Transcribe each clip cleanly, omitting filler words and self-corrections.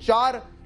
4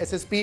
SSP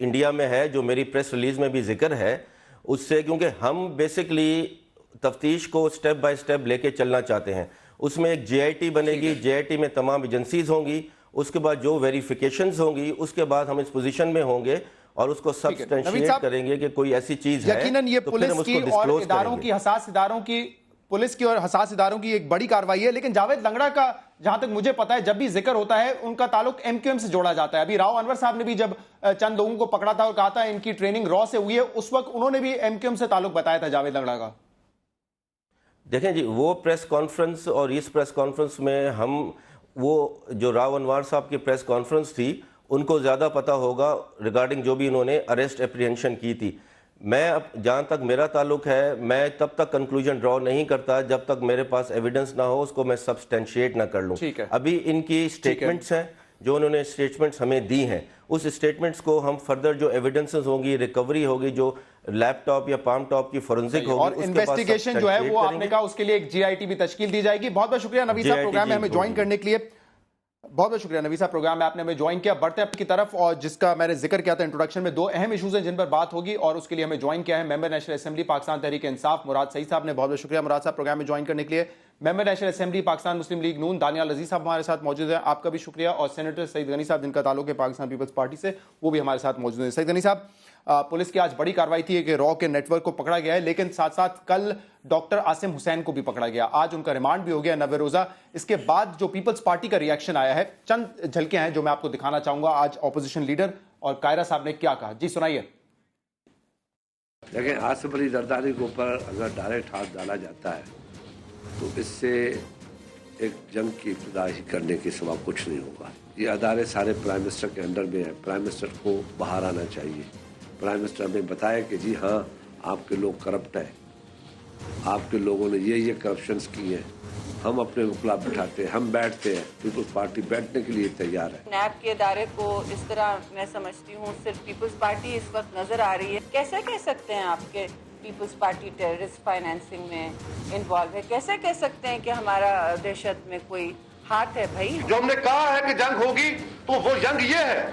India میں ہے جو میری پریس ریلیز میں بھی ذکر ہے اس سے، کیونکہ ہم بیسکلی تفتیش کو سٹیپ بائی سٹیپ لے کے چلنا چاہتے ہیں. اس میں ایک جے آئی ٹی بنے گی، جے آئی ٹی میں تمام ایجنسیز ہوں گی، اس کے بعد جو ویریفیکیشنز ہوں گی اس کے بعد ہم اس پوزیشن میں ہوں گے اور اس کو سبسٹینشیٹ کریں گے کہ کوئی ایسی چیز ہے یقیناً یہ تو پھر ہم پولیس اس کی کو اور ڈسکلوز اداروں کریں کی گے. حساس اداروں کی پولیس کی اور حساس اداروں کی ایک بڑی کارروائی ہے. لیکن جاوید لنگڑا کا جہاں تک مجھے پتا ہے جب بھی ذکر ہوتا ہے ان کا تعلق ایم کیو ایم سے جوڑا جاتا ہے. ابھی راؤ انور صاحب نے بھی جب چند لوگوں کو پکڑا تھا اور کہا تھا ان کی ٹریننگ را سے ہوئی ہے، اس وقت انہوں نے بھی ایم کیو ایم سے تعلق بتایا تھا جاوید لنگڑا کا. دیکھیں جی، وہ پریس کانفرنس اور اس پریس کانفرنس میں ہم وہ جو راؤ انوار صاحب کی پریس کانفرنس تھی ان کو زیادہ پتہ ہوگا ریگارڈنگ جو بھی انہوں نے اریسٹ اپریہنشن کی تھی. میں اب جہاں تک میرا تعلق ہے میں تب تک کنکلوژن ڈرا نہیں کرتا جب تک میرے پاس ایویڈنس نہ ہو اس کو میں سبسٹینشیٹ نہ کر لوں. ابھی ان کی سٹیٹمنٹس ہیں جو انہوں نے سٹیٹمنٹس ہمیں دی ہیں، اس سٹیٹمنٹس کو ہم فردر جو ایویڈنسز ہوں گی، ریکوری ہوگی، جو لیپ ٹاپ یا پام ٹاپ کی فورنزک ہوگی اور انویسٹیگیشن جو ہے وہ آپ نے کہا اس کے لیے ایک جے آئی ٹی بھی تشکیل دی جائے گی. بہت بہت شکریہ نوید صاحب پروگرام میں ہمیں جوائن کرنے کے لیے. بہت بہت شکریہ نوید صاحب پروگرام میں آپ نے ہمیں جوائن کیا. بڑھتے ہیں کی طرف اور جس کا میں نے ذکر کیا تھا انٹروڈکشن میں، دو اہم ایشوز ہیں جن پر بات ہوگی اور اس کے لیے ہمیں جوائن کیا ہے ممبر نیشنل اسمبلی پاکستان تحریک انصاف مراد سعید صاحب نے. بہت بہت شکریہ مراد صاحب پروگرام میں جوائن کرنے کے لیے. ممبر نیشنل اسمبلی پاکستان مسلم لیگ نون دانیال عزیز صاحب ہمارے ساتھ موجود ہیں، آپ کا بھی شکریہ. اور سینیٹر سعید غنی صاحب جن کا تعلق ہے پاکستان پیپلز پارٹی سے، وہ بھی ہمارے ساتھ موجود ہیں. سعید غنی صاحب، پولیس کی آج بڑی کارروائی تھی کہ را کے نیٹ ورک کو پکڑا گیا ہے، لیکن ساتھ ساتھ کل ڈاکٹر عاصم حسین کو بھی پکڑا گیا، آج ان کا ریمانڈ بھی ہو گیا 90 روزہ. اس کے بعد جو پیپلز پارٹی کا ریئیکشن آیا ہے، چند جھلکیں ہیں جو میں آپ کو دکھانا چاہوں گا. آج اپوزیشن لیڈر اور قائرہ صاحب نے کیا کہا، جی سنائیے. دیکھیں، آصف علی زرداری کے اوپر اگر ڈائریکٹ ہاتھ ڈالا جاتا ہے تو اس سے ایک جنگ کی ابتدا ہی کرنے کے سوا کچھ نہیں ہوگا. یہ ادارے سارے پرائم منسٹر کے انڈر میں ہیں. پرائم منسٹر کو باہر آنا چاہیے. پرائم منسٹر ہمیں بتائے کہ جی ہاں آپ کے لوگ کرپٹ ہیں، آپ کے لوگوں نے یہ کرپشنز کی ہیں، ہم اپنے وکلا بٹھاتے ہیں، ہم بیٹھتے ہیں. پیپلز پارٹی بیٹھنے کے لیے تیار ہے. نیب کے ادارے کو اس طرح میں سمجھتی ہوں صرف پیپلز پارٹی اس وقت نظر آ رہی ہے. کیسے کہہ سکتے ہیں آپ کے پیپلز پارٹی ٹیررسٹ فائنینسنگ میں انوالو ہے؟ کیسے کہہ سکتے ہیں کہ ہمارا دہشت میں کوئی ہاتھ ہے؟ بھائی جو ہم نے کہا ہے کہ جنگ ہوگی تو وہ جنگ یہ ہے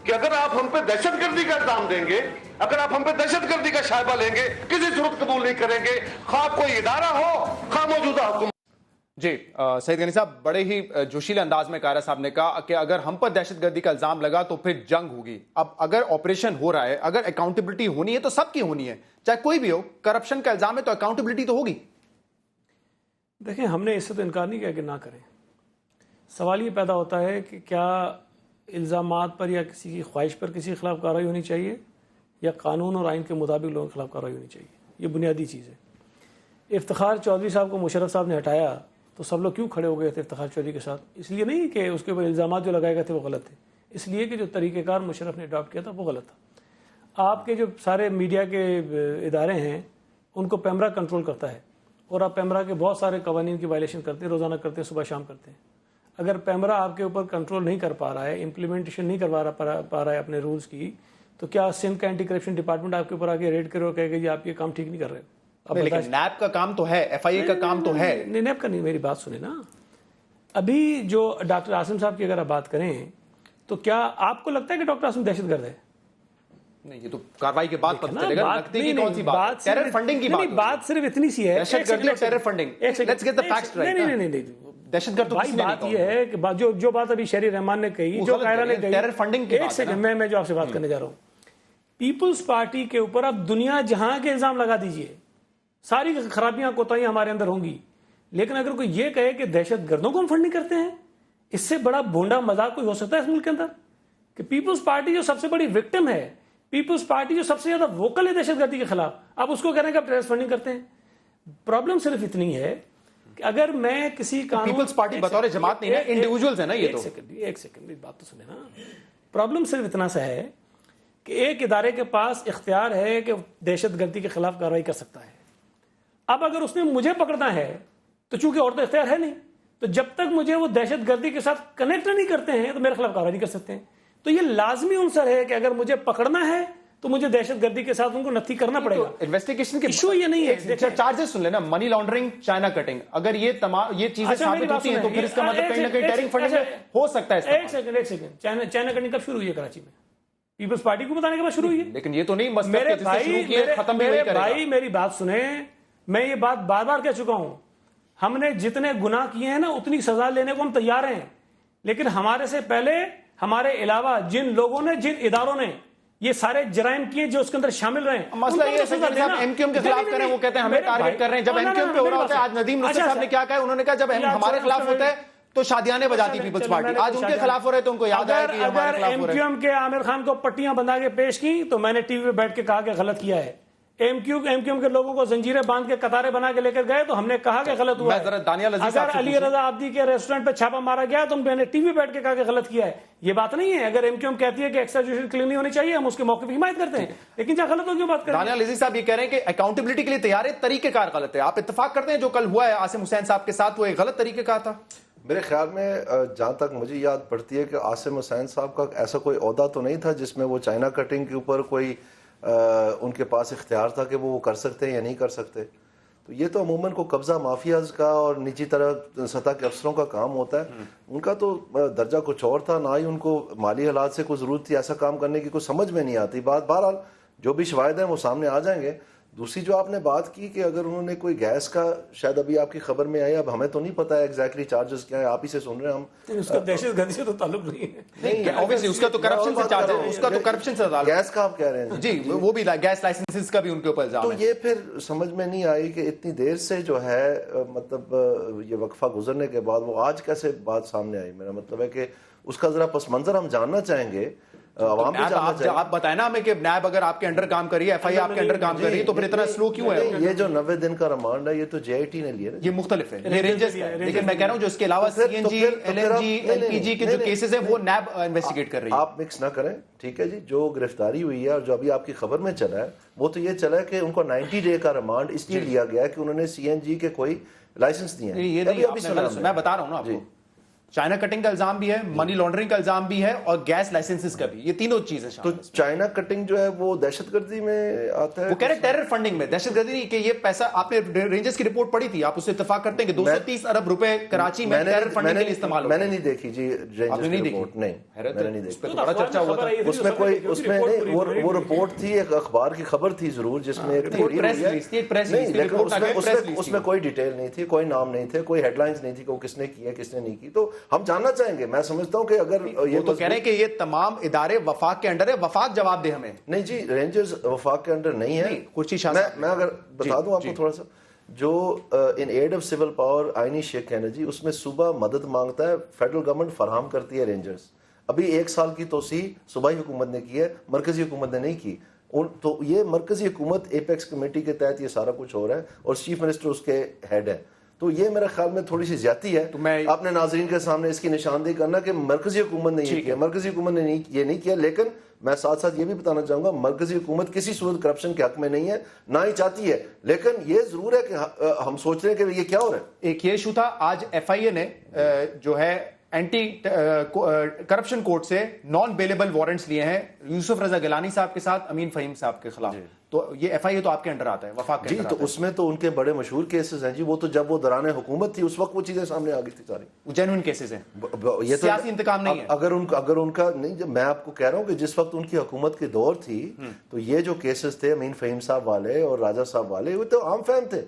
کہ اگر آپ ہم پہ دہشت گردی کا الزام دیں گے، اگر آپ ہم پہ دہشت گردی کا شائبہ لیں گے، کسی صورت قبول نہیں کریں گے، خواہ کوئی ادارہ ہو خواہ موجودہ حکومت. جی سعید غنی صاحب، بڑے ہی جوشیلے انداز میں قائرہ صاحب نے کہا کہ اگر ہم پر دہشت گردی کا الزام لگا تو پھر جنگ ہوگی. اب اگر آپریشن ہو رہا ہے، اگر اکاؤنٹیبلٹی ہونی ہے تو سب کی ہونی ہے، چاہے کوئی بھی ہو. کرپشن کا الزام ہے تو اکاؤنٹیبلٹی تو ہوگی. دیکھیں، ہم نے اس سے تو انکار نہیں کیا کہ نہ کریں. سوال یہ پیدا ہوتا ہے کہ کیا الزامات پر یا کسی کی خواہش پر کسی کے خلاف کارروائی ہونی چاہیے یا قانون اور آئین کے مطابق لوگوں کے خلاف کارروائی ہونی چاہیے. یہ بنیادی چیز ہے. افتخار چودھری صاحب کو مشرف صاحب نے ہٹایا تو سب لوگ کیوں کھڑے ہو گئے تھے افتخار چودھری کے ساتھ؟ اس لیے نہیں کہ اس کے اوپر الزامات جو لگائے گئے تھے وہ غلط تھے، اس لیے کہ جو طریقہ کار مشرف نے اڈاپٹ کیا تھا وہ غلط تھا. آپ کے جو سارے میڈیا کے ادارے ہیں ان کو پیمرا کنٹرول کرتا ہے اور آپ پیمرا کے بہت سارے قوانین کی وائلیشن کرتے ہیں، روزانہ کرتے ہیں، صبح شام کرتے ہیں. اگر پیمرا آپ کے اوپر کنٹرول نہیں کر پا رہا ہے، امپلیمنٹیشن نہیں کروا پا رہا ہے اپنے رولز کی، تو کیا سندھ کا اینٹی کرپشن ڈپارٹمنٹ آپ کے اوپر آگے ریڈ کرے اور کہے گا جی آپ یہ کام ٹھیک نہیں کر رہے؟ لیکن نیب کا کام تو ہے، ایف آئی اے کا کام تو ہے. نہیں، نیب کا نہیں، میری بات سنیں نا. ابھی جو ڈاکٹر عاصم صاحب کی اگر آپ بات کریں تو کیا آپ کو لگتا ہے کہ ڈاکٹر عاصم دہشت گرد ہے؟ نہیں، یہ تو کارروائی کے بعد پتہ چلے گا. نقدی کی کون سی بات؟ ٹیرر فنڈنگ کی بات صرف اتنی سی ہے. دہشت گردی اور terror funding, let's get the facts right. نہیں، دہشت گرد تو کسی نے نہیں بات یہ ہے کہ جو بات ابھی شہری رحمان نے کہی، جو قائرہ نے کہی، ٹیرر فنڈنگ کی ایک سیکنڈ میں جو آپ سے بات کرنے جا رہا ہوں. پیپلز پارٹی کے اوپر اب دنیا جہاں کے الزام لگا دیجئے، ساری خرابیاں کوتاہیاں ہمارے اندر ہوں گی، لیکن اگر کوئی یہ کہے کہ دہشت گردوں کو ہم فنڈنگ کرتے ہیں، اس سے بڑا بونڈا مذاق کوئی ہو سکتا ہے اس ملک کے اندر؟ کہ پیپلز پارٹی جو سب سے بڑی وکٹم ہے، پیپلز پارٹی جو سب سے زیادہ ووکل ہے دہشت گردی کے خلاف، آپ اس کو کہہ رہے ہیں کہ آپ ٹیررسٹ فنڈنگ کرتے ہیں. پرابلم صرف اتنی ہے کہ اگر میں کسی قانون، پیپلز پارٹی بطور جماعت نہیں ہے، انڈیویجولز ہیں نا. یہ تو ایک سیکنڈ بات تو سنیں نا. پرابلم صرف اتنا سا ہے کہ ایک ادارے کے پاس اختیار ہے کہ دہشت گردی کے خلاف کارروائی کر سکتا ہے. اب اگر اس نے مجھے پکڑنا ہے تو چونکہ اور تو اختیار ہے نہیں، تو جب تک مجھے وہ دہشت گردی کے ساتھ کنیکٹ نہیں کرتے ہیں تو میرے خلاف کارروائی نہیں کر سکتے ہیں. تو یہ لازمی عنصر ہے کہ اگر مجھے پکڑنا ہے تو مجھے دہشت گردی کے ساتھ ان کو نتھی کرنا پڑے گا. انویسٹیگیشن کے ایشو یہ نہیں ہے. چارجز سن لینا، منی لانڈرنگ، چائنا کٹنگ، اگر یہ تمام یہ چیزیں ثابت ہوتی ہیں تو پھر اس کا مطلب کہیں نہ کہیں ٹیرنگ فنڈنگ ہو سکتا ہے. ایک سیکنڈ چائنا کٹنگ کب شروع ہوئی ہے کراچی میں؟ پیپلز پارٹی کو بتانے کے بعد شروع ہوئی ہے. لیکن یہ تو نہیں مسئلہ میرے کہ جس سے شروع کیے ختم بھی وہی میرے کرے گا. بھائی میری بات سنیں, میں یہ بات بار بار کہہ چکا ہوں, ہم نے جتنے گناہ کیے ہیں نا اتنی سزا لینے کو ہم تیار ہیں, لیکن ہمارے سے پہلے ہمارے علاوہ جن لوگوں نے, جن اداروں نے یہ سارے جرائم کیے جو اس کے اندر شامل رہے ہیں, مسئلہ یہ ہے کہ جب ایم کیو ایم کے خلاف کریں وہ کہتے ہیں ہمیں ٹارگٹ کر رہے ہیں. جب ایم کیو ایم پہ ہو رہا ہوتا ہے, آج ندیم نصر صاحب نے کیا کہا, انہوں نے کہا جب ہمارے خلاف ہوتا ہے تو شادیانے بجاتی پیپلز پارٹی, آج ان کے خلاف ہو رہے تو ان کو یاد آیا کہ ہمارے خلاف ایم ہو رہے کیو ہیں. ایم کے عامر خان کو پٹیاں بندھا کے پیش کی تو میں نے ٹی وی پہ بیٹھ کے کہا کہ غلط کیا ہے. ایم کیو ایم کے لوگوں کو زنجیریں باندھ کے قطاریں بنا کے لے کر گئے تو ہم نے کہا کہ غلط ہوا ہے. اگر علی رضا عابدی کے ریسٹورنٹ پہ چھاپا مارا گیا تو میں نے ٹی وی بیٹھ کے کہا کہ غلط کیا ہے. یہ بات نہیں ہے. اگر ایم کیو ایم کہتی ہے کہ ایکسٹراجوڈیشل کلیم نہیں ہونی چاہیے, ہم اس کے موقف کی حمایت کرتے ہیں, لیکن جہاں غلط ہو کیوں بات کریں. دانیال عزیز صاحب یہ کہہ رہے ہیں کہ اکاؤنٹیبلٹی کے لیے تیار ہے, طریقہ کار غلط ہے. آپ اتفاق کرتے ہیں جو کل ہوا ہے عاصم حسین صاحب کے ساتھ وہ ایک غلط طریقہ کار تھا؟ میرے خیال میں جہاں تک مجھے یاد پڑتی ہے کہ عاصم حسین صاحب کا ایسا کوئی عہدہ تو نہیں تھا جس میں وہ چائنا کٹنگ کے اوپر کوئی ان کے پاس اختیار تھا کہ وہ کر سکتے ہیں یا نہیں کر سکتے. تو یہ تو عموماً کو قبضہ مافیاز کا اور نجی طرح سطح کے افسروں کا کام ہوتا ہے. ان کا تو درجہ کچھ اور تھا, نہ ہی ان کو مالی حالات سے کوئی ضرورت تھی ایسا کام کرنے کی, کوئی سمجھ میں نہیں آتی بات. بہرحال جو بھی شواہد ہیں وہ سامنے آ جائیں گے. دوسری جو آپ نے بات کی کہ اگر انہوں نے کوئی گیس کا, شاید ابھی آپ کی خبر میں آئی, اب ہمیں تو نہیں پتا ہے ایگزیکٹلی چارجز کیا ہیں, آپ ہی سے سن رہے ہیں ہم. اس کا دہشت گردی سے تو تعلق نہیں ہے. نہیں obviously اس کا تو کرپشن سے چارج ہے, اس کا تو کرپشن سے تعلق ہے. گیس کا آپ کہہ رہے ہیں جی, وہ بھی گیس لائسنسز کا بھی ان کے اوپر الزام تو ہے. یہ پھر سمجھ میں نہیں آئی کہ اتنی دیر سے جو ہے مطلب یہ وقفہ گزرنے کے بعد وہ آج کیسے بات سامنے آئی. میرا مطلب ہے کہ اس کا ذرا پس منظر ہم جاننا چاہیں گے, عوام بھی جاننا چاہیں گے. آپ بتائیں نا ہمیں کہ نیب اگر آپ کے انڈر کام کری ہے, ایف آئی آپ کے انڈر کام کر رہی ہے, تو پھر اتنا سلو کیوں ہے؟ یہ جو 90 دن کا ریمانڈ ہے یہ تو جے آئی ٹی نے لیا ہے, یہ مختلف ہے, یہ رینجرز ہے. لیکن میں کہہ رہا ہوں جو اس کے علاوہ C N G, L N G, L P G کے جو کیسز ہیں وہ نیب انویسٹیگیٹ کر رہی ہے. آپ مکس نہ کریں, ٹھیک ہے جی. جو گرفتاری ہوئی ہے اور جو ابھی آپ کی خبر میں چلا ہے وہ تو یہ چلا ہے کہ ان کو 90 ڈے کا ریمانڈ اس لیے لیا گیا ہے کہ انہوں نے سی این جی کے کوئی لائسنس دیے ہیں. میں بتا رہا ہوں نا آپ کو, چائنا کٹنگ کا الزام بھی ہے, منی لانڈرنگ کا الزام بھی ہے, اور گیس لائسنسز کا بھی. یہ تینوں چیزیں تو چائنا کٹنگ جو ہے وہ دہشت گردی میں آتا ہے. وہ کہہ رہے ٹیرر فنڈنگ میں, دہشت گردی نہیں. کہ یہ پیسہ آپ نے رینجرز کی رپورٹ پڑھی تھی, آپ اس سے اتفاق کرتے ہیں کہ 230 ارب روپے کراچی میں ٹیرر فنڈنگ کے لیے استعمال ہوئے. میں نے نہیں دیکھی جی رینجرز کی رپورٹ, نہیں میں نے نہیں دیکھی. اس پہ بڑا چرچا ہوا تھا. اس میں کوئی, اس میں نہیں, وہ رپورٹ تھی, ایک اخبار کی خبر تھی ضرور جس میں اس میں کوئی ڈیٹیل نہیں تھی, کوئی نام نہیں تھے, کوئی ہیڈ لائنز نہیں تھی کہ وہ کس نے کی ہے کس نے نہیں کی. تو ہم جاننا چاہیں گے. میں سمجھتا ہوں کہ اگر یہ تو کہہ رہے ہیں کہ یہ تمام ادارے وفاق کے انڈر ہے, وفاق جواب دے ہمیں. نہیں جی, رینجرز وفاق کے انڈر نہیں ہے. میں اگر بتا دوں آپ کو تھوڑا سا, جو ان ایڈ آف سول پاور آئینی شک ہے نا جی, اس میں صوبہ مدد مانگتا ہے, فیڈرل گورنمنٹ فراہم کرتی ہے رینجرز. ابھی 1 سال کی توسیع صوبائی حکومت نے کی ہے, مرکزی حکومت نے نہیں کی. تو یہ مرکزی حکومت ایپیکس کمیٹی کے تحت یہ سارا کچھ ہو رہا ہے اور چیف منسٹر اس کے ہیڈ ہے. تو یہ میرے خیال میں تھوڑی سی زیادتی ہے. تو میں اپنے ناظرین کے سامنے اس کی نشاندہی کرنا کہ مرکزی حکومت نے یہ کیا, مرکزی حکومت نے یہ نہیں کیا. لیکن میں ساتھ ساتھ یہ بھی بتانا چاہوں گا, مرکزی حکومت کسی صورت کرپشن کے حق میں نہیں ہے, نہ ہی چاہتی ہے. لیکن یہ ضرور ہے کہ ہم سوچ رہے ہیں کہ یہ کیا ہو رہا ہے. ایک یہ ایشو تھا, آج ایف آئی اے نے جو ہے اینٹی کرپشن کورٹ سے نان بیلیبل وارنٹس لیے ہیں یوسف رضا گیلانی صاحب کے ساتھ, امین فہیم صاحب کے خلاف. تو یہ ایف آئی اے تو آپ کے انڈر آتا ہے, وفاق کے جی. تو اس میں تو ان کے بڑے مشہور کیسز ہیں جی, وہ تو جب وہ دوران حکومت تھی اس وقت وہ چیزیں سامنے آ گئی تھی ساری. جینوئن کیسز ہیں, یہ سیاسی انتقام نہیں ہے. اگر ان کا نہیں, میں آپ کو کہہ رہا ہوں کہ جس وقت ان کی حکومت کی دور تھی تو یہ جو کیسز تھے امین فہیم صاحب والے اور راجہ صاحب والے, وہ تو عام فہم تھے.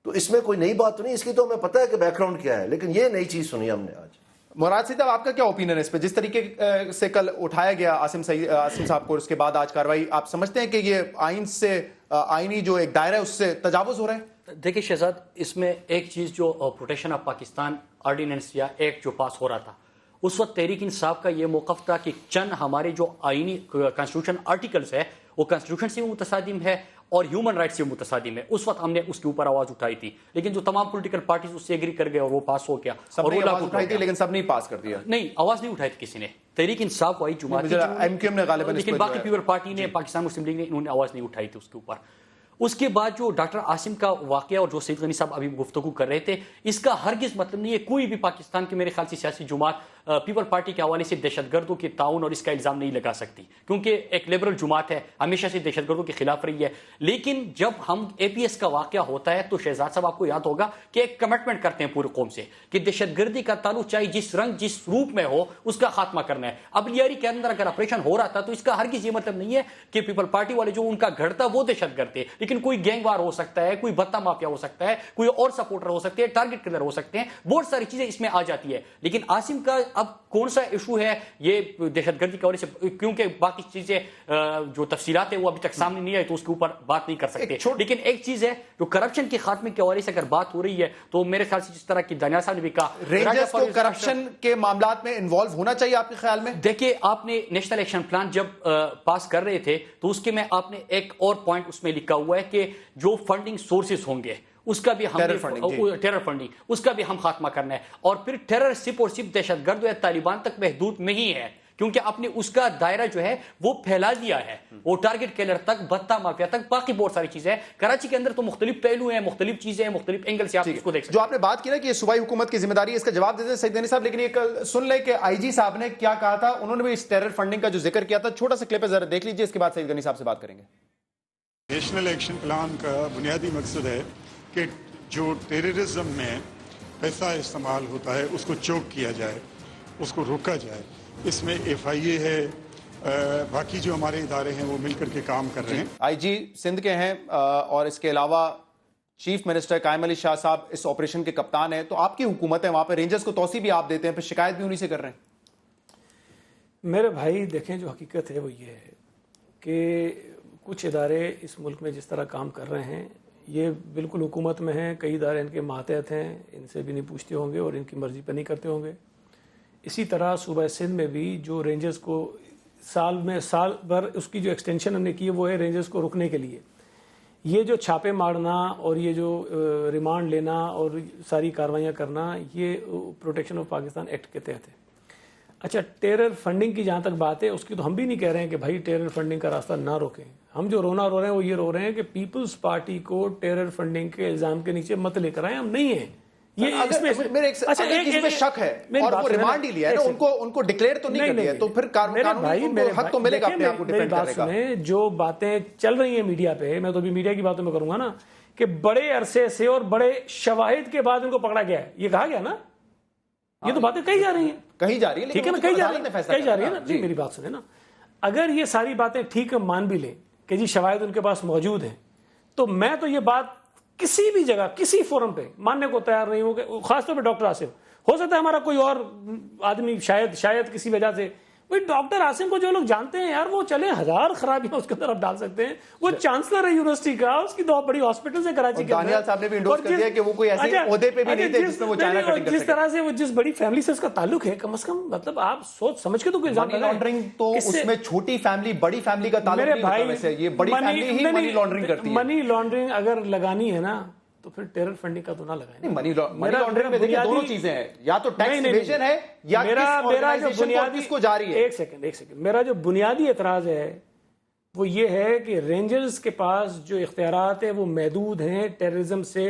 تو اس میں کوئی نئی بات تو نہیں, اس کی تو ہمیں پتہ ہے کہ بیک گراؤنڈ کیا ہے, لیکن یہ نئی چیز سنی ہم نے آج. مراد صاحب آپ کا کیا اوپینین ہے اس پہ, جس طریقے سے کل اٹھایا گیا عاصم صاحب کو, اس کے بعد آج کاروائی, آپ سمجھتے ہیں کہ یہ آئین سے, آئینی جو ایک دائرہ ہے اس سے تجاوز ہو رہا ہے؟ دیکھیں شہزاد, اس میں ایک چیز جو پروٹیکشن آف پاکستان آرڈیننس یا ایکٹ جو پاس ہو رہا تھا, اس وقت تحریک انصاف کا یہ موقف تھا کہ چند ہمارے جو آئینی کانسٹیٹیوشن آرٹیکلس ہے وہ کانسٹیٹیوشن سے متصادم ہے اور ہیومن رائٹ سے متصادم ہے. اس وقت ہم نے اس کے اوپر آواز اٹھائی تھی, لیکن جو تمام پولیٹیکل پارٹیز اس سے ایگری کر گئے اور وہ پاس ہو گیا. سب نے آواز اٹھائی تھی لیکن سب نے پاس کر دیا. نہیں, آواز نہیں اٹھائی تھی کسی نے. تحریک انصاف وائی جماعت, ایم کیو ایم نے غالباً, لیکن باقی پیپل پارٹی نے, پاکستان مسلم لیگ نے, انہوں نے آواز نہیں اٹھائی تھی اس کے اوپر. اس کے بعد جو ڈاکٹر عاصم کا واقعہ اور جو سید غنی صاحب ابھی گفتگو کر رہے تھے, اس کا ہرگز مطلب نہیں ہے کوئی بھی پاکستان کے میرے خیال سے سیاسی جماعت پیپل پارٹی کے حوالے سے دہشت گردوں کے تعاون اور اس کا الزام نہیں لگا سکتی، کیونکہ ایک لبرل جماعت ہے، ہمیشہ سے دہشت گردوں کے خلاف رہی ہے. لیکن جب ہم اے پی ایس کا واقعہ ہوتا ہے تو شہزاد صاحب آپ کو یاد ہوگا کہ ایک کمٹمنٹ کرتے ہیں پوری قوم سے کہ دہشت گردی کا تعلق چاہے جس رنگ جس روپ میں ہو اس کا خاتمہ کرنا ہے. اب لیاری کے اندر اگر آپریشن ہو رہا تھا تو اس کا ہرگز یہ مطلب نہیں ہے کہ پیپل پارٹی والے جو ان کا گھر تھا وہ دہشت گرد تھے، لیکن کوئی گینگ وار ہو سکتا ہے، کوئی بھتہ مافیا ہو سکتا ہے، کوئی اور سپورٹر ہو سکتے ہیں، ٹارگٹ کلر ہو سکتے ہیں، بہت ساری چیزیں اس میں آ جاتی ہے. لیکن عاصم کا اب کون سا ایشو ہے یہ دہشت گردی کی وجہ سے، کیونکہ باقی چیزیں جو تفصیلات ہیں وہ ابھی تک سامنے نہیں آئی تو اس کے اوپر بات نہیں کر سکتے. لیکن ایک چیز ہے جو کرپشن کے خاتمے کے حوالے سے اگر بات ہو رہی ہے تو میرے خیال سے جس طرح کی دانیال صاحب نے بھی کہا رینجرز کو کرپشن کے معاملات میں انوالو ہونا چاہیے آپ کے خیال میں؟ دیکھیں آپ نے نیشنل ایکشن پلان جب پاس کر رہے تھے تو اس کے میں آپ نے ایک اور پوائنٹ اس میں لکھا ہوا ہے کہ جو فنڈنگ سورسز ہوں گے اس کا بھی ہم ٹیرر فنڈنگ اس کا بھی ہم خاتمہ کرنا ہے. اور پھر ٹیرر صرف اور صرف دہشت گرد یا طالبان تک محدود نہیں ہے، کیونکہ آپ نے اس کا دائرہ جو ہے وہ پھیلا دیا ہے، وہ ٹارگٹ کلر تک، بھتہ مافیا تک، باقی بہت ساری چیزیں ہیں. کراچی کے اندر تو مختلف پہلو ہیں، مختلف چیزیں ہیں، مختلف اینگل سے آپ اس کو دیکھ سکتے ہیں. جو آپ نے بات کی نا کہ یہ صوبائی حکومت کی ذمہ داری ہے، اس کا جواب دیتے ہیں سعید غنی صاحب، لیکن ایک سن لیں کہ آئی جی صاحب نے کیا کہا تھا. انہوں نے بھی اس ٹیرر فنڈنگ کا جو ذکر کیا تھا، چھوٹا سا کلپ ہے، ذرا دیکھ لیجیے، اس کے بعد سعید غنی صاحب سے بات کریں گے. نیشنل ایکشن پلان کا بنیادی مقصد ہے کہ جو ٹیررزم میں پیسہ استعمال ہوتا ہے اس کو چوک کیا جائے، اس کو روکا جائے. اس میں ایف آئی اے ہے، باقی جو ہمارے ادارے ہیں وہ مل کر کے کام کر رہے ہیں. آئی جی سندھ کے ہیں اور اس کے علاوہ چیف منسٹر قائم علی شاہ صاحب اس آپریشن کے کپتان ہیں، تو آپ کی حکومت ہے وہاں پہ، رینجرز کو توسیع بھی آپ دیتے ہیں، پھر شکایت بھی انہی سے کر رہے ہیں. میرے بھائی دیکھیں جو حقیقت ہے وہ یہ ہے کہ کچھ ادارے اس ملک میں جس طرح کام کر رہے ہیں یہ بالکل حکومت میں ہیں، کئی ادارے ان کے ماتحت ہیں، ان سے بھی نہیں پوچھتے ہوں گے اور ان کی مرضی پہ نہیں کرتے ہوں گے. اسی طرح صوبہ سندھ میں بھی جو رینجرز کو سال بھر اس کی جو ایکسٹینشن ہم نے کی ہے وہ ہے رینجرز کو رکنے کے لیے. یہ جو چھاپے مارنا اور یہ جو ریمانڈ لینا اور ساری کاروائیاں کرنا یہ پروٹیکشن آف پاکستان ایکٹ کے تحت ہے. اچھا ٹیرر فنڈنگ کی جہاں تک بات ہے اس کی تو ہم بھی نہیں کہہ رہے ہیں کہ بھائی ٹیرر فنڈنگ کا راستہ نہ روکیں. ہم جو رونا رو رہے ہیں وہ یہ رو رہے ہیں کہ پیپلز پارٹی کو ٹیرر فنڈنگ کے الزام کے نیچے مت لے کر آئیں. ہم نہیں ہیں یہ میرے کسی میں شک ہے اور وہ ریمانڈ ہی لیا ہے نا، ان کو ڈکلیئر تو نہیں کیا تو پھر قانونی حق تو ملے گا اپنے آپ کو ڈیفینڈ کرنے کا. جو باتیں چل رہی ہیں میڈیا پہ، میں تو ابھی میڈیا کی باتوں میں کروں گا نا کہ بڑے عرصے سے اور بڑے شواہد کے بعد ان کو پکڑا گیا ہے، یہ کہا گیا نا، یہ تو باتیں کہیں جا رہی ہیں، کہیں جا رہی ہے، ٹھیک ہے نا، کہیں جا رہی ہے نا. میری بات سنیں نا، اگر یہ ساری باتیں ٹھیک ہے مان بھی لیں کہ جی شواہد ان کے پاس موجود ہیں، تو میں تو یہ بات کسی بھی جگہ کسی فورم پہ ماننے کو تیار نہیں ہوں، خاص طور پہ ڈاکٹر عاصم. ہو سکتا ہے ہمارا کوئی اور آدمی شاید کسی وجہ سے، بھائی ڈاکٹر عاصم کو جو لوگ جانتے ہیں یار وہ چلے ہزار خرابیاں اس کے اندر آپ ڈال سکتے ہیں. وہ چانسلر ہے یونیورسٹی کا، اس کی دو بڑی ہاسپٹلز ہیں کراچی کے اندر. دانیال صاحب نے بھی انڈورس کر دیا کہ وہ کوئی ایسے عہدے پہ بھی نہیں تھے جس میں وہ چائنا کٹنگ کر سکے. جس طرح سے وہ جس بڑی فیملی سے اس کا تعلق ہے، کم از کم مطلب آپ سوچ سمجھ کے تو کوئی الزام منی لانڈرنگ تو اس میں چھوٹی فیملی بڑی فیملی کا تعلق نہیں ہوتا. ویسے یہ بڑی فیملی ہی منی لانڈرنگ کرتی ہے. منی لانڈرنگ اگر لگانی ہے نا تو پھر ٹیرر فنڈنگ کا تو نہ لگائیں. منی لانڈرنگ میں دیکھیں دونوں چیزیں ہیں، یا تو ٹیکس ایویژن ہے یا کس آرگنائزیشن کو کس کو جاری ہے. ایک سیکنڈ میرا جو بنیادی اعتراض ہے وہ یہ ہے کہ رینجرز کے پاس جو اختیارات ہیں وہ محدود ہیں ٹیررزم سے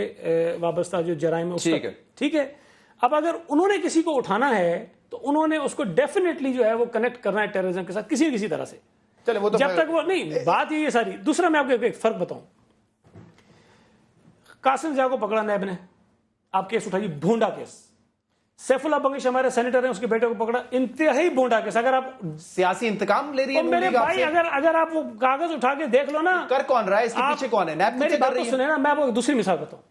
وابستہ جو جرائم ہیں. ٹھیک ہے، اب اگر انہوں نے کسی کو اٹھانا ہے تو انہوں نے اس کو ڈیفینیٹلی جو ہے وہ کنیکٹ کرنا ہے ٹیررزم کے ساتھ کسی طرح سے. چلے وہ تو جب تک وہ نہیں بات یہ ساری. دوسرا میں آپ کو ایک فرق بتاؤں، قاسم زیا کو پکڑا نیب نے، آپ کیس اٹھائیے بھونڈا کیس. سیف اللہ بنگش ہمارے سینیٹر ہیں، اس کے بیٹے کو پکڑا، انتہائی بھونڈا کیس. اگر آپ سیاسی انتقام لے رہی ہے میرے بھائی، اگر آپ وہ کاغذ اٹھا کے دیکھ لو نا، کر کون رہا ہے، اس کے پیچھے کون ہے؟ نیب میری بات تو سنیں نا، میں آپ کو دوسری مثال بتاؤں.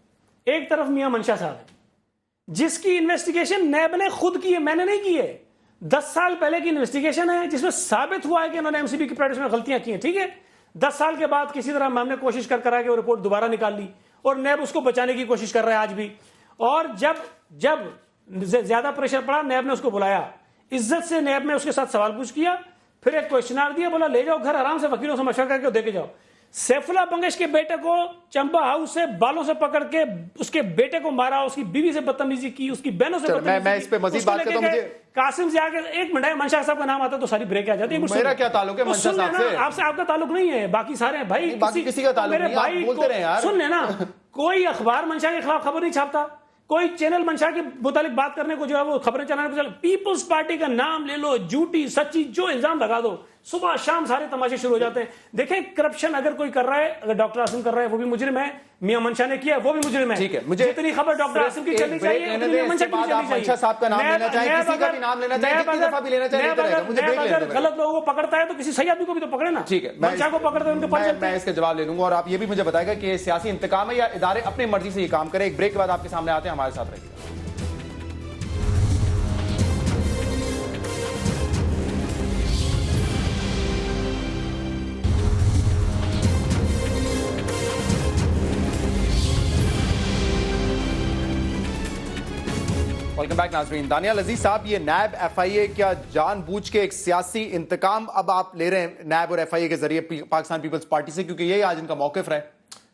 ایک طرف میاں منشا صاحب ہیں جس کی انویسٹیگیشن نیب نے خود کی ہے، میں نے نہیں کی ہے. 10 سال پہلے کی انویسٹیگیشن ہے جس میں ثابت ہوا ہے کہ انہوں نے MCB کی پریکٹس میں غلطیاں کی ہیں. ٹھیک ہے، 10 سال کے بعد کسی طرح ہم نے کوشش کر آ کے وہ رپورٹ دوبارہ نکال لی اور نیب اس کو بچانے کی کوشش کر رہا ہے آج بھی. اور جب زیادہ پریشر پڑا نیب نے اس کو بلایا، عزت سے نیب نے اس کے ساتھ سوال پوچھ کیا، پھر ایک کوشچنر دیا، بولا لے جاؤ گھر آرام سے وکیلوں سے مشورہ کر کے دے کے جاؤ. سیف اللہ بنگش کے بیٹے کو چمبا ہاؤس سے بالوں سے پکڑ کے اس کے بیٹے کو مارا، اس کی بیوی سے بدتمیزی کی، اس کی بہنوں سے بدتمیزی کی. میں اس پہ مزید بات کرتا ہوں. مجھے قاسم زیا کے ایک منٹ ہے، منشا صاحب کا نام آتا تو ساری بریک آ جاتی ہے. میرا کیا تعلق ہے منشا صاحب سے؟ آپ سے آپ کا تعلق نہیں ہے، باقی سارے ہیں بھائی، باقی کسی کا تعلق نہیں ہے. آپ بولتے رہے یار. سن لیں نا، کوئی اخبار منشا کے خلاف خبر نہیں چھاپتا، کوئی چینل منشا کے متعلق بات کرنے کو جو ہے وہ خبریں چلانے کو پیپلز پارٹی کا نام لے لو, جھوٹی سچی جو الزام لگا دو, صبح شام سارے تماشے شروع ہو جاتے ہیں. دیکھیں کرپشن اگر کوئی کر رہا ہے, اگر ڈاکٹر عاصم کر رہا ہے وہ بھی مجرم ہے, میاں منشا نے کیا وہ بھی مجرم ہے. ٹھیک ہے, مجھے جتنی خبر ڈاکٹر عاصم کی چلنی چاہیے اتنی میاں منشا کی چلنی چاہیے. منشا صاحب کا نام لینا چاہیے, کسی کا بھی نام لینا چاہیے, کتنی دفعہ بھی لینا چاہیے, اگر غلط لوگوں کو پکڑتا ہے تو کسی صحیح آدمی کو بھی تو پکڑے نا. ٹھیک ہے, منشا کو پکڑتے ہیں ان کے میں اس کا جواب لے لوں گا, اور آپ یہ بھی مجھے بتائے گا کہ یہ سیاسی انتقام ہے یا ادارے اپنی مرضی سے یہ کام کرے. ایک بریک کے بعد آپ کے سامنے آتے ہیں, ہمارے ساتھ رہیے گا. ویلکم بیک ناظرین. دانیال عزیز صاحب, یہ نیب ایف آئی اے کیا جان بوجھ کے ایک سیاسی انتقام اب آپ لے رہے ہیں نیب اور ایف آئی اے کے ذریعے پاکستان پیپلز پارٹی سے, کیونکہ یہی آج ان کا موقف رہے؟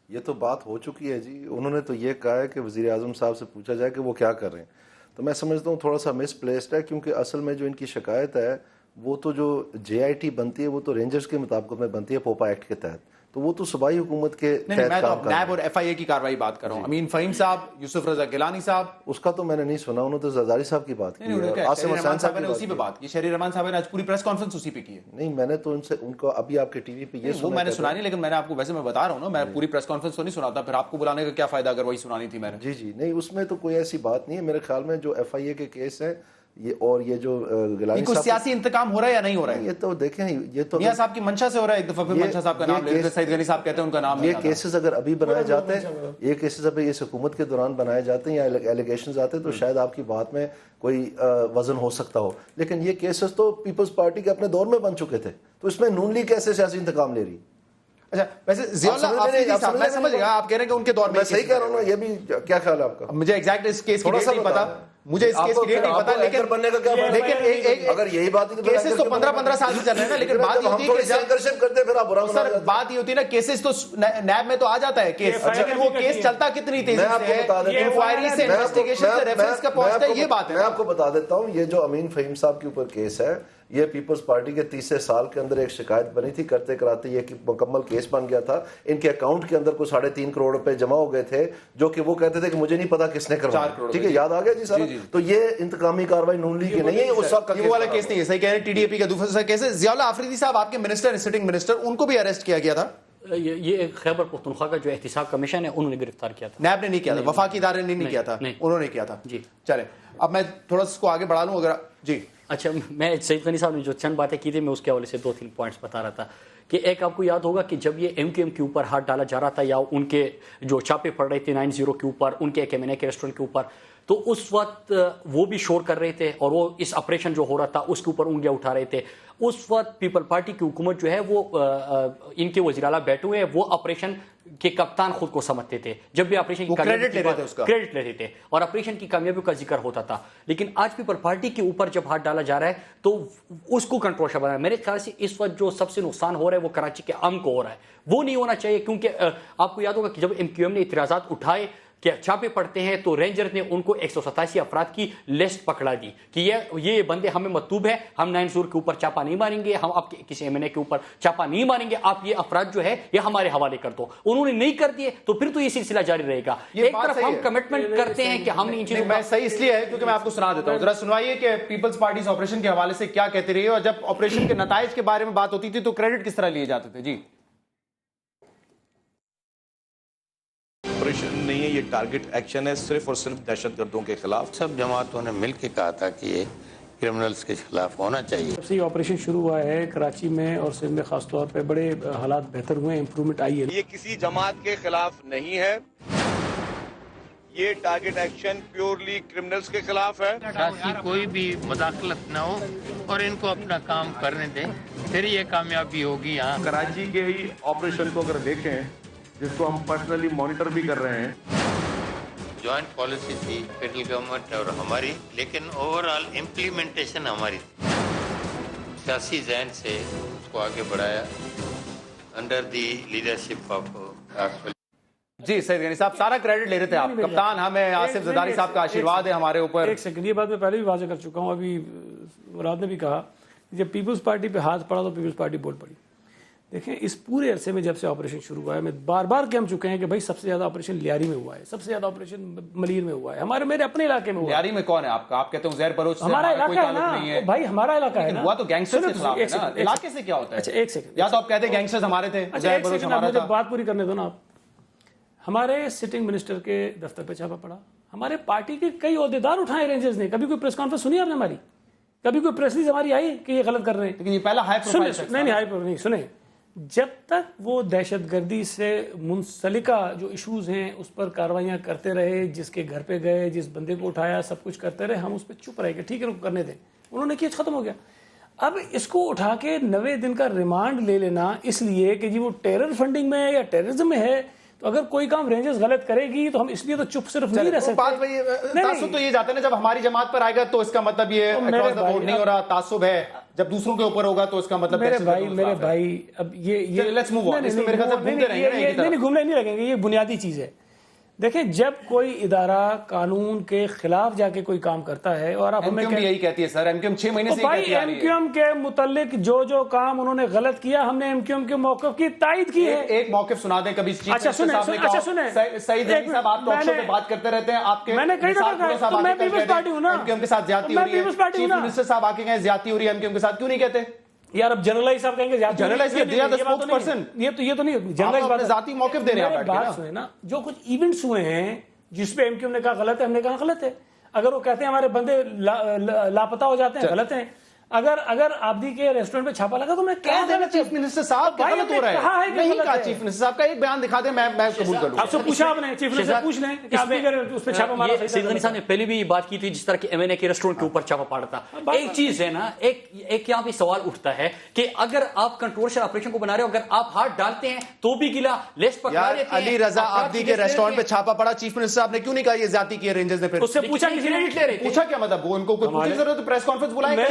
یہ تو بات ہو چکی ہے جی. انہوں نے تو یہ کہا ہے کہ وزیر اعظم صاحب سے پوچھا جائے کہ وہ کیا کر رہے ہیں. تو میں سمجھتا ہوں تھوڑا سا مس پلیسڈ ہے, کیونکہ اصل میں جو ان کی شکایت ہے وہ تو جو جے آئی ٹی بنتی ہے وہ تو رینجرز کے مطابقت میں بنتی ہے پوپا ایکٹ کے تحت, تو وہ تو صوبائی حکومت کے تحت کام کر رہے ہیں. نیب اور ایف آئی اے کی کارروائی بات کر رہا ہوں. امین فہیم صاحب, یوسف رضا گیلانی صاحب, اس کا تو میں نے نہیں سنا, انہوں نے تو زرداری صاحب کی بات کی, عاصم حسین صاحب نے اسی پہ بات کی, شہری رحمان صاحب نے آج پوری پریس کانفرنس اسی پہ کی ہے. نہیں, میں نے تو ان کو ابھی آپ کے ٹی وی پہ یہ وہ میں نے سنا نہیں, لیکن میں نے آپ کو ویسے میں بتا رہا ہوں نا, میں پوری پریس کانفرنس تو نہیں سناتا, پھر آپ کو بلانے کا کیا فائدہ اگر وہی سنانی تھی میں نے. جی جی نہیں, اس میں تو کوئی ایسی بات نہیں ہے میرے خیال میں. جو ایف آئی اے کے کیس ہے یہ, اور یہ جو گیلانی صاحب, سیاسی انتقام ہو رہا ہے یا نہیں ہو رہا ہے؟ یہ تو دیکھیں, یہ تو میاں صاحب کی منشا سے ہو رہا ہے. ایک دفعہ پھر منشا صاحب کا نام لے, سعید غنی صاحب کہتے ہیں ان کا نام. یہ کیسز اگر ابھی بنائے جاتے ہیں, یہ کیسز ابھی اس حکومت کے دوران بنائے جاتے ہیں یا ایلیگیشنز آتے ہیں, تو شاید آپ کی بات میں کوئی وزن ہو سکتا ہو, لیکن یہ کیسز تو پیپلز پارٹی کے اپنے دور میں بن چکے تھے, تو اس میں نون لیگ کیسے سیاسی انتقام لے رہی؟ اچھا, ویسے ضیاء اللہ آفریدی صاحب, میں سمجھ گیا آپ کہہ رہے ہیں کہ ان کے دور میں, میں صحیح کہہ رہا ہوں نا, یہ بھی کیا خیال ہے آپ کا؟ مجھے ایگزیکٹ اس کیس کی ڈیٹ نہیں پتا, مجھے اس کیس کی ڈیٹ نہیں پتا, لیکن بننے کا کیا مطلب؟ لیکن اگر یہی بات ہے کیسز تو 15-15 سال سے چل رہے ہیں نا, لیکن بات یہ ہوتی ہے کہ کرتے پھر آپ برا بنا سر, بات یہ ہوتی ہے نا, کیسز تو نیب میں تو آ جاتا ہے کیس, لیکن وہ کیس چلتا کتنی تیزی سے ہے, انکوائری سے, انویسٹیگیشن سے, ریفرنس کا پہنچتا ہے, یہ بات ہے. میں آپ کو بتا دیتا ہوں, یہ جو امین فہیم صاحب کے اوپر کیس ہے, یہ پیپلز پارٹی کے 30 سال کے اندر ایک شکایت بنی تھی, کرتے کراتے یہ مکمل کیس بن گیا تھا. ان کے اکاؤنٹ کے اندر کوئی 3.5 کروڑ روپے جمع ہو گئے تھے, جو کہ وہ کہتے تھے کہ مجھے نہیں پتا کس نے کروایا. ٹھیک ہے, یاد آ گیا جی سر. تو یہ انتقامی کارروائی نون لیگ کی نہیں ہے, اس وقت یہ والا کیس نہیں ہے. صحیح کہہ رہے ہیں, ٹی ڈی اے پی کا دوسرا کیس ہے. ضیاء اللہ آفریدی صاحب آپ کے منسٹر, سٹنگ منسٹر, ان کو بھی اریسٹ کیا گیا تھا. یہ خیبر پختونخوا کا جو احتساب کمیشن ہے انہوں نے گرفتار کیا تھا. نیب نے نہیں کیا تھا, وفاقی ادارے نے نہیں کیا تھا, انہوں نے کیا تھا. جی چلیں, اب میں تھوڑا اس کو آگے بڑھا لوں اگر. جی اچھا, میں سعید غنی صاحب نے جو چند باتیں کی تھی میں اس کے حوالے سے 2-3 پوائنٹس بتا رہا تھا. کہ ایک آپ کو یاد ہوگا کہ جب یہ ایم کیو ایم کے اوپر ہاتھ ڈالا جا رہا تھا, یا ان کے جو چھاپے پڑ رہے تھے 90 کے اوپر, ان کے ایک ایم این اے کے ریسٹورنٹ کے اوپر, تو اس وقت وہ بھی شور کر رہے تھے, اور وہ اس آپریشن جو ہو رہا تھا اس کے اوپر انگلیاں اٹھا رہے تھے. اس وقت پیپل پارٹی کی حکومت جو ہے وہ ان کے وزیر اعلیٰ بیٹھے ہوئے, وہ آپریشن کے کپتان خود کو سمجھتے تھے, جب بھی آپریشن کی کریڈٹ لیتے تھے اور آپریشن کی کامیابیوں کا ذکر ہوتا تھا. لیکن آج پیپل پارٹی کے اوپر جب ہاتھ ڈالا جا رہا ہے تو اس کو کنٹروشا بنا ہے. میرے خیال سے اس وقت جو سب سے نقصان ہو رہا ہے وہ کراچی کے امن کو ہو رہا ہے, وہ نہیں ہونا چاہیے. کیونکہ آپ کو یاد ہوگا کہ جب ایم کیو ایم نے اعتراضات اٹھائے کہ چھاپے پڑتے ہیں, تو رینجر نے ان کو 187 افراد کی لسٹ پکڑا دی کہ یہ بندے ہمیں مطلوب ہے, ہم 90 کے اوپر چھاپا نہیں ماریں گے, ہم آپ کے کسی ایم این اے کے اوپر چھاپا نہیں ماریں گے, آپ یہ افراد جو ہے یہ ہمارے حوالے کر دو. انہوں نے نہیں کر دیے, تو پھر تو یہ سلسلہ جاری رہے گا. ایک طرف ہم کمٹمنٹ کرتے ہیں کہ ہم نے ان چیزوں میں صحیح اس لیے ہے کیونکہ میں آپ کو سنا دیتا ہوں, ذرا سنوائیے کہ پیپلز پارٹی آپریشن کے حوالے سے کیا کہتے رہی ہے, اور جب آپریشن کے نتائج کے بارے میں بات ہوتی تھی تو کریڈٹ کس طرح لیے جاتے تھے. جی آپریشن نہیں ہے, یہ ٹارگٹ ایکشن ہے صرف اور صرف دہشت گردوں کے خلاف. سب جماعتوں نے مل کے کہا تھا کہ یہ کرمنلز کے خلاف ہونا چاہیے. جب سے یہ آپریشن شروع ہوا ہے کراچی میں اور سندھ میں خاص طور پہ بڑے حالات بہتر ہوئے, امپرومنٹ آئی ہے. یہ کسی جماعت کے خلاف نہیں ہے, یہ ٹارگٹ ایکشن پیورلی کرمنلز کے خلاف ہے. سیاسی کوئی بھی مداخلت نہ ہو اور ان کو اپنا کام کرنے دیں, پھر یہ کامیابی ہوگی. یہاں کراچی کے ہی آپریشن کو اگر دیکھیں, جس کو ہم پرسنلی مانیٹر بھی کر رہے ہیں, جوائنٹ پالیسی تھی فیڈرل گورنمنٹ اور ہماری, لیکن اوور آل امپلیمنٹیشن ہماری تھی. سیاسی ذہن سے اس کو آگے بڑھایا انڈر دی لیڈرشپ آف. جی سعید غنی صاحب, سارا کریڈٹ لے رہے تھے آپ, کپتان ہمیں آصف زرداری صاحب کا آشیرواد ہے ہمارے اوپر. ایک سیکنڈ, یہ بات میں پہلے بھی واضح کر چکا ہوں, ابھی مراد نے بھی کہا, جب پیپلز پارٹی پہ ہاتھ پڑا تو پیپلز پارٹی بول پڑی. دیکھیں اس پورے عرصے میں جب سے آپریشن شروع ہوا ہے، میں بار بار کہہ چکے ہیں کہ بھائی سب سے زیادہ آپریشن لیاری میں ہوا ہے، سب سے زیادہ آپریشن ملیر میں ہوا ہے، میرے اپنے علاقے میں ہوا ہے۔ لیاری میں کون ہے آپ کا؟ آپ کہتے ہیں زہر بلوچ سے ہمارا کوئی علاقہ ہے تعلق نہیں نا ہے بھائی، ہمارا علاقہ ہے نا۔ ہوا تو گینگسٹر کے خلاف ہے نا، علاقے سے کیا ہوتا ہے؟ اچھا ایک سیکنڈ، یا تو آپ کہتے ہیں گینگسٹرز ہمارے تھے، زہر بلوچ ہمارا مجھے تھا۔ بات پوری کرنے دو نا آپ۔ ہمارے سٹنگ منسٹر کے دفتر پہ چھاپا پڑا، ہمارے پارٹی کے کئی عہدیدار اٹھائے رینجرز نے، کبھی کوئی پریس کانفرنس سنی آپ نے ہماری؟ کبھی کوئی پریس ریلیز ہماری آئی کہ یہ غلط کر رہے ہیں؟ لیکن یہ پہلا ہائی پروفائل شخص نہیں ہائی پروفائل نہیں، سنیں، جب تک وہ دہشت گردی سے منسلکہ جو ایشوز ہیں اس پر کاروائیاں کرتے رہے، جس کے گھر پہ گئے، جس بندے کو اٹھایا، سب کچھ کرتے رہے، ہم اس پہ چپ رہے کہ ٹھیک ہے ان کو کرنے دیں، انہوں نے کیا ختم ہو گیا۔ اب اس کو اٹھا کے 90 دن کا ریمانڈ لے لینا اس لیے کہ جی وہ ٹیرر فنڈنگ میں ہے یا ٹیررزم میں ہے، تو اگر کوئی کام رینجرز غلط کرے گی تو ہم اس لیے تو چپ صرف نہیں رہ سکتے۔ بات وہی تعصب تو یہ جاتے ہیں نا، جب ہماری جماعت پر آئے گا تو اس کا مطلب یہ اکراس دا بورڈ نہیں ہو رہا، تعصب ہے، جب دوسروں کے اوپر ہوگا تو اس کا مطلب میرے بھائی اب یہ لیٹس موو آن، اس میں میرے خیال سے گھومتے رہیں گے نہیں گھومنے نہیں لگیں گے، یہ بنیادی چیز ہے۔ دیکھیں جب کوئی ادارہ قانون کے خلاف جا کے کوئی کام کرتا ہے، اور آپ ہمیں یہی کہتی ہے سر، ایم کیو ایم 6 مہینے سے بھائی ایم کیو ایم کے متعلق جو کام انہوں نے غلط کیا، ہم نے ایم کیو ایم کے موقف کی تائید کی ہے۔ ایک موقف سنا دیں کبھی، اچھا سنیں، سعید علی صاحب آپ ٹاک شو پہ بات کرتے رہتے ہیں، آپ کے میں نے کئی دفعہ کہا تو میں پیپلز پارٹی ہوں نا، ایم کیو ایم کے ساتھ زیادتی ہو رہی ہے، چیف منسٹر صاحب آ کے کہیں زیادتی ہو رہی ہے ایم کیو ایم کے ساتھ، کیوں نہیں کہتے؟ یار اب جنرلائز صاحب کہیں گے جنرلائز یہ تو نہیں، جنرلائز ذاتی موقف دے رہے ہیں، بات سنیں نا، جو کچھ ایونٹس ہوئے ہیں جس پہ ایم کیو ایم نے کہا غلط ہے، ہم نے کہا غلط ہے۔ اگر وہ کہتے ہیں ہمارے بندے لاپتہ ہو جاتے ہیں، غلط ہیں۔ اگر آبدی کے ریسٹورنٹ پہ چھاپا لگا تو میں کہہ دینا چیف منسٹر صاحب کیا غلط ہو رہا ہے، نہیں کہا چیف منسٹر صاحب کا ایک بیان دکھا دیں، میں قبول کر لوں۔ آپ سے پوچھا آپ نے، چیف منسٹر پوچھ لیں کہ آپ نے اس پہ چھاپا مارا۔ سعید غنی صاحب نے پہلے بھی یہ بات کی تھی، جس طرح کہ ایم این اے کے ریسٹورنٹ کے اوپر چھاپا پڑا تھا۔ ایک چیز ہے نا، ایک یہاں پہ سوال اٹھتا ہے کہ اگر آپ کنٹرول آپریشن کو بنا رہے ہو، اگر آپ ہاتھ ڈالتے ہیں تو بھی گلا لیس پکڑا لیتے ہیں۔ علی رضا آبدی کے ریسٹورنٹ پہ چھاپا پڑا، چیف منسٹر صاحب نے کیوں نہیں کہا یہ زیادتی کی ہے رینجرز نے؟ پھر اس سے پوچھا کسی نے، پوچھا کیا مطلب؟ وہ ان کو کوئی پوچھنے کی ضرورت ہے؟ پریس کانفرنس بلائیں کہ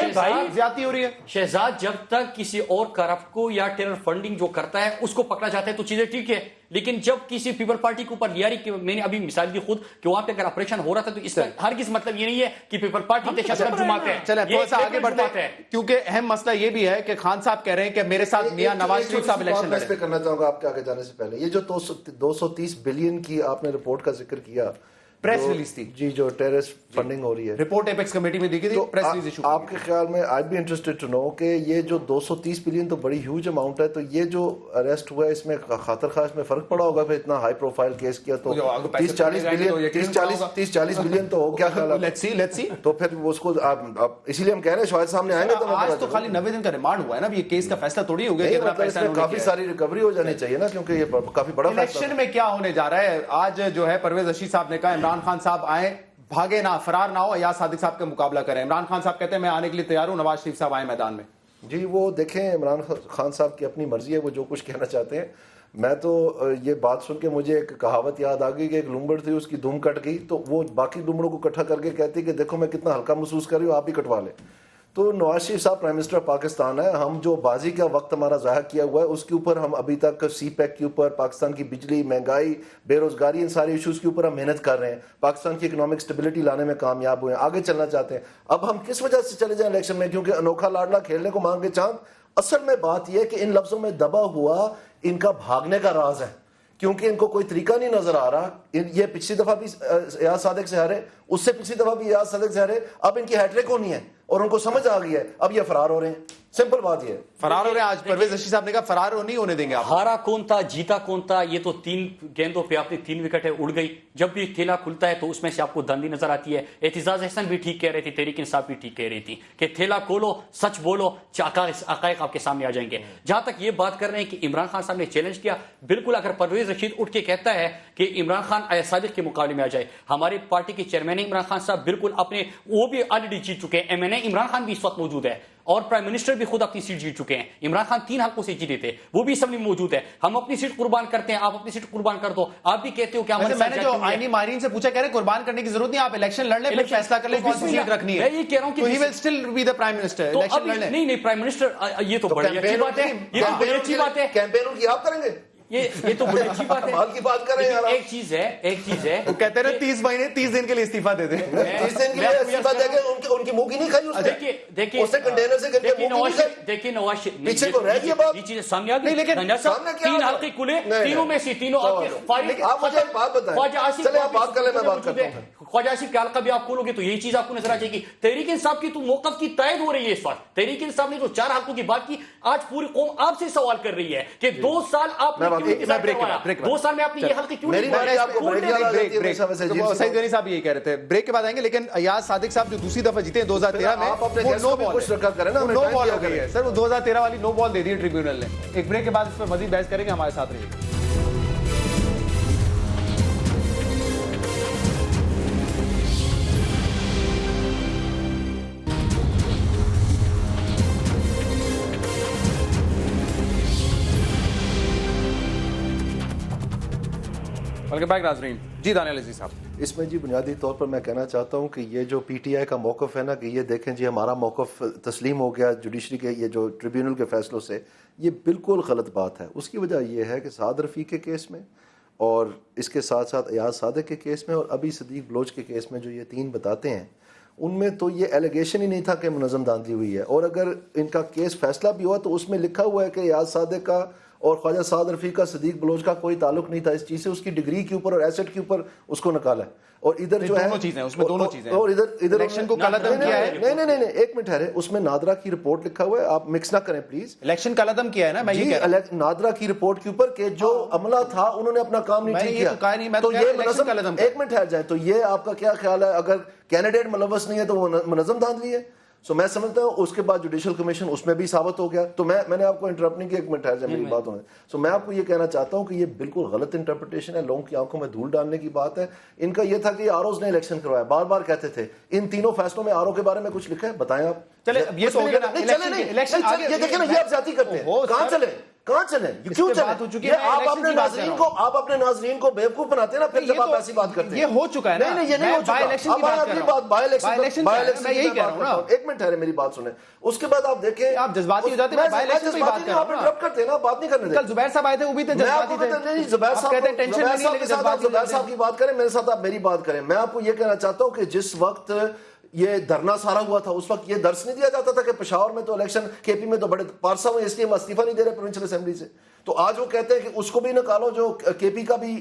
زیادتی ہو ری ہے۔ شہزاد جب تک کسی اور کرپٹ کو یا ٹیرر فنڈنگ جو کرتا ہے اس کو پکڑا جاتا ہے تو چیزیں ٹھیک ہے، لیکن جب کسی پیپل پارٹی کے اوپر لیاری، میں نے ابھی مثال دی خود کہ وہاں پہ اگر آپریشن ہو رہا تھا، تو اس کا ہرگز مطلب یہ نہیں ہے کہ پیپل پارٹی دہشت گرد جماعت ہے۔ چلیں تھوڑا سا آگے بڑھتے ہیں، کیونکہ اہم مسئلہ یہ بھی ہے کہ خان صاحب کہہ رہے ہیں کہ میرے ساتھ میاں نواز شریف صاحب الیکشن لڑیں۔ میں اس پہ کرنا چاہوں گا آپ کے آگے جانے سے پہلے، یہ جو 230 بلین کی آپ نے رپورٹ کا ذکر کیا، پریس ریلیز تھی جی، جو ٹیررسٹ فنڈنگ ہو رہی ہے، رپورٹ ایپیکس کمیٹی میں دی گئی تھی، پریس ریلیز ایشو۔ آپ کے خیال میں آئی بی انٹرسٹڈ ٹو نو کہ یہ جو 230 بلین تو بڑی ہیوج اماؤنٹ ہے، تو یہ جو اریسٹ ہوا ہے اس میں خاطر خواہ اس میں فرق پڑا ہوگا؟ پھر اتنا ہائی پروفائل کیس کیا تو 30-40 بلین تو ہو، کیا خیال ہے؟ لیٹس سی تو پھر اس کو اسی لیے ہم کہہ رہے ہیں شاہد سامنے آئیں گے تو آج تو خالی 90 دن کا ریمانڈ ہوا ہے نا، یہ کیس کا فیصلہ تھوڑی ہو گیا کہ کافی ساری ریکوری ہو جانی چاہیے نا، کیونکہ یہ کافی بڑا فیصلہ۔ الیکشن میں کیا ہونے جا رہا ہے؟ آج جو ہے پرویز رشید صاحب نے کہا عمران خان صاحب آئیں، بھاگے نہ، فرار نہ ہو، ایاز صادق صاحب کا مقابلہ کریں۔ عمران خان صاحب کہتے ہیں میں آنے کے لیے تیار ہوں، نواز شریف صاحب آئیں میدان میں۔ جی وہ دیکھیں، عمران خان صاحب کی اپنی مرضی ہے، وہ جو کچھ کہنا چاہتے ہیں۔ میں تو یہ بات سن کے مجھے ایک کہاوت یاد آ گئی کہ ایک لومڑ تھی، اس کی دم کٹ گئی تو وہ باقی لومڑوں کو اکٹھا کر کے کہتی کہ دیکھو میں کتنا ہلکا محسوس کر رہی ہوں، آپ بھی کٹوا لیں۔ تو نواز شریف صاحب پرائم منسٹر پاکستان ہے، ہم جو بازی کا وقت ہمارا ضائع کیا ہوا ہے اس کے اوپر ہم ابھی تک سی پیک کے اوپر، پاکستان کی بجلی، مہنگائی، بے روزگاری، ان سارے ایشوز کے اوپر ہم محنت کر رہے ہیں، پاکستان کی اکنامک سٹیبلٹی لانے میں کامیاب ہوئے ہیں، آگے چلنا چاہتے ہیں۔ اب ہم کس وجہ سے چلے جائیں الیکشن میں؟ کیونکہ انوکھا لاڈلا کھیلنے کو مانگے چاند۔ اصل میں بات یہ ہے کہ ان لفظوں میں دبا ہوا ان کا بھاگنے کا راز ہے، کیونکہ ان کو کوئی طریقہ نہیں نظر آ رہا۔ یہ پچھلی دفعہ بھی ایاز صادق سے ہارے، اس سے پچھلی دفعہ بھی ایاز صادق سے ہارے، اب ان کی ہیٹرک ہونی ہے اور ان کو سمجھ آ گئی ہے، اب یہ فرار ہو رہے ہیں۔ سمپل بات یہ ہے، فرار ہو رہے ہیں۔ آج پرویز رشید صاحب نے کہا فرار نہیں ہونے دیں گے آپ۔ ہارا کون تھا، جیتا کون تھا، یہ تو 3 گیندوں پہ آپ نے 3 وکٹیں اڑ گئی۔ جب بھی تھیلا کھلتا ہے تو اس میں سے آپ کو دھندی نظر آتی ہے۔ اعتزاز احسن بھی ٹھیک کہہ رہی تھی، تحریک انصاف بھی ٹھیک کہہ رہی تھی کہ تھیلا کھولو، سچ بولو، حقائق آپ کے سامنے آ جائیں گے۔ جہاں تک یہ بات کر رہے ہیں کہ عمران خان صاحب نے چیلنج کیا، بالکل اگر پرویز رشید اٹھ کے کہتا ہے کہ عمران خان ایاز صادق کے مقابلے میں آ جائے، ہماری پارٹی کے چیئرمین عمران خان صاحب بالکل اپنے، وہ بھی آلریڈی جیت چکے ہیں، ایم این اے عمران خان بھی اس وقت موجود ہے، اور پرائم منسٹر بھی خود اپنی سیٹ جیت چکے ہیں۔ عمران خان 3 حلقوں سے جیتے تھے، وہ بھی اسمبلی میں موجود ہے۔ ہم اپنی سیٹ قربان کرتے ہیں، آپ اپنی سیٹ قربان کر دو۔ آپ بھی کہتے ہو کہ میں نے جو آئینی ماہرین سے پوچھا، کہہ رہے قربان کرنے کی ضرورت نہیں، آپ الیکشن لڑ لیں، پھر فیصلہ کر لیں کون سی سیٹ رکھنی ہے۔ میں یہ کہہ رہا ہوں کہ he will still be the prime minister, election لڑ لیں۔ نہیں پرائم منسٹر، یہ تو بڑی اچھی بات ہے، یہ تو بڑی اچھی بات ہے۔ کیمپین کی آپ کریں گے؟ یہ تو بڑی اچھی بات ہے. کمال کی بات کر رہے ہیں یار. ایک چیز ہے وہ کہتے ہیں 30 دن کے لیے استعفیٰ دے دیں. 30 دن کے لیے استعفیٰ دے کے ان کی منہ کی نہیں کھائی اس نے. دیکھیے اس نے کنٹینر سے کر کے منہ کی نہیں کھائی. دیکھیے نواز شریف پیچھے کو رہ گئی بات. یہ چیزیں سامنے آ گئی. لیکن 3 حلقے کھلے, تینوں میں سے تینوں آپ کے فارغ. آپ مجھے ایک بات بتائیں. خواجہ آصف, چلے آپ بات کر لیں, میں بات کرتا ہوں. خواجہ آصف کا حلقہ بھی آپ کھولو گے تو یہی چیز آپ کو نظر آ جائے گی. تحریک انصاف کی تو موقف کی تائید ہو رہی ہے اس وقت. تحریک انصاف نے جو 4 حلقوں کی بات کی, آج پوری قوم آپ سے سوال کر رہی ہے کہ 2 سال آپ نے کیوں انتظار کروایا, 2 سال میں آپ نے یہ حلقے کیوں نہیں بریک. سعید غنی صاحب یہی کہہ رہے تھے, بریک کے بعد آئیں گے. لیکن ایاز صادق صاحب جو دوسری دفعہ جیتے ہیں 2013 میں, آپ اپنے گیسٹ کو بھی خوش رکھا کریں نا. نو بال ہو گئی ہے سر, وہ 2013 والی نو بال دے دی ہے ٹریبیونل نے. ایک بریک کے بعد اس پر مزید بحث کریں گے, ہمارے ساتھ رہیے. ویلکم بیک ناظرین. جی دانیال عزیز صاحب, اس میں جی بنیادی طور پر میں کہنا چاہتا ہوں کہ یہ جو پی ٹی آئی کا موقف ہے نا, کہ یہ دیکھیں جی ہمارا موقف تسلیم ہو گیا جوڈیشری کے یہ جو ٹریبیونل کے فیصلوں سے, یہ بالکل غلط بات ہے. اس کی وجہ یہ ہے کہ سعد رفیق کے کیس میں اور اس کے ساتھ ساتھ ایاز صادق کے کیس میں اور ابھی صدیق بلوچ کے کیس میں جو یہ 3 بتاتے ہیں, ان میں تو یہ ایلیگیشن ہی نہیں تھا کہ منظم دھاندلی ہوئی ہے. اور اگر ان کا کیس فیصلہ بھی ہوا تو اس میں لکھا ہوا ہے کہ ایاز صادق کا اور خواجہ سعد رفیق کا صدیق بلوچ کا کوئی تعلق نہیں تھا اس چیز سے. اس کی ڈگری کے اوپر اور ایسٹ کے اوپر اس کو نکالا ہے. اور ادھر جو ہے دونوں چیزیں, اس میں دونوں چیزیں, اور ادھر الیکشن کو کالعدم کیا ہے. نہیں ایک منٹ ٹھہرے, اس میں نادرا کی رپورٹ لکھا ہوا ہے, آپ مکس نہ کریں پلیز. الیکشن کالعدم کیا ہے نا, میں یہ کہہ رہا ہوں نادرا کی رپورٹ کے اوپر کہ جو عملہ تھا انہوں نے اپنا کام نہیں ٹھیک کیا. تو یہ منظم, ایک منٹ ٹھہر جائیں, تو یہ آپ کا کیا خیال ہے اگر کینڈیڈیٹ ملوث نہیں ہے تو وہ منظم دھاندلی ہے؟ سو میں سمجھتا ہوں اس کے بعد جوڈیشل کمیشن اس میں بھی ثابت ہو گیا. تو میں نے آپ کو انٹرپٹ نہیں کیا, ایک منٹ ٹھہر جائیں میری بات ہونے. سو میں آپ کو یہ کہنا چاہتا ہوں کہ یہ بالکل غلط انٹرپریٹیشن ہے, لوگوں کی آنکھوں میں دھول ڈالنے کی بات ہے. ان کا یہ تھا کہ آر اوز نے الیکشن کروایا, بار بار کہتے تھے. ان تینوں فیصلوں میں آر او کے بارے میں کچھ لکھا ہے, بتائیں آپ. چلے یہ تو ہو گیا نا, یہ دیکھیں نا, یہ آپ زیادتی کرتے ہیں. کہاں چلیں کیوں چلیں؟ آپ اپنے ناظرین کو بیوقوف بناتے ہیں نا پھر جب آپ ایسی بات کرتے ہیں. یہ ہو چکا ہے نا. نہیں یہ نہیں ہو چکا. اب اگلی بات بائی الیکشن, میں یہی کہہ رہا ہوں نا. ایک منٹ ٹھہرے, میری بات سنیں. اس کے بعد آپ دیکھیں, آپ جذباتی ہو جاتے ہیں. بائی الیکشن کی بات کر رہا ہوں, آپ انٹرپٹ کرتے ہیں نا, بات نہیں کرنے دیتے. کل زبیر صاحب آئے تھے, وہ بھی جذباتی تھے. نہیں زبیر صاحب کی بات کریں, میرے ساتھ آپ میری بات کریں. میں آپ کو یہ کہنا چاہتا ہوں کہ جس وقت یہ دھرنا سارا ہوا تھا اس وقت یہ درس نہیں دیا جاتا تھا کہ پشاور میں تو الیکشن, کے پی میں تو بڑے پارسا ہوئے اس لیے ہم استعفیٰ نہیں دے رہے پروونشل اسمبلی سے. تو آج وہ کہتے ہیں کہ اس کو بھی نکالو جو کے پی کا بھی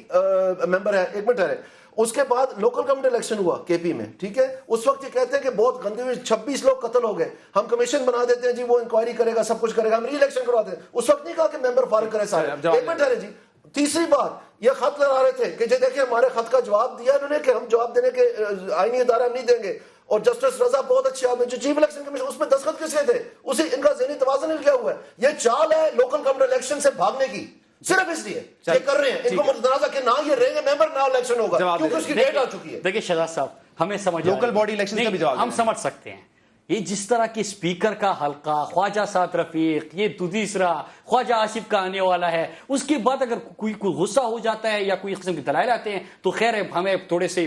ممبر ہے. ایک منٹ ہے. اس کے بعد لوکل گورنمنٹ الیکشن ہوا کے پی میں, ٹھیک ہے. اس وقت یہ کہتے ہیں کہ بہت گندی ہوئی, 26 لوگ قتل ہو گئے, ہم کمیشن بنا دیتے ہیں جی, وہ انکوائری کرے گا, سب کچھ کرے گا, ہم ری الیکشن کرواتے ہیں. اس وقت نہیں کہا کہ ممبر فارغ کرے سارے. ایک منٹ ہے جی. تیسری بات, یہ خط لگا رہے تھے کہ جی دیکھیں ہمارے خط کا جواب دیا انہوں نے کہ ہم جواب دینے کے آئینی ادارہ ہم نہیں دیں گے. اور جسٹس رضا بہت اچھے آدمی, جو چیف الیکشن کمیشن, اس میں دستخط کس کے تھے؟ اسی ان کا ذہنی توازن ہل گیا ہوا ہے. یہ چال ہے لوکل گورنمنٹ الیکشن سے بھاگنے کی, صرف اس لیے یہ کر رہے ہیں. ان کو متنازع کہ نہ یہ رہیں گے ممبر, نہ الیکشن ہوگا, کیونکہ اس کی ڈیٹ آ چکی ہے. دیکھیے شہزاد صاحب, ہمیں سمجھ لوکل باڈی الیکشن کا بھی جواب ہم سمجھ سکتے ہیں. یہ جس طرح کی اسپیکر کا حلقہ, خواجہ سعد رفیق, یہ دوسرا خواجہ آصف کا آنے والا ہے, اس کے بعد اگر کوئی غصہ ہو جاتا ہے یا کوئی قسم کے دلائل آتے ہیں تو خیر ہے, ہمیں تھوڑے سے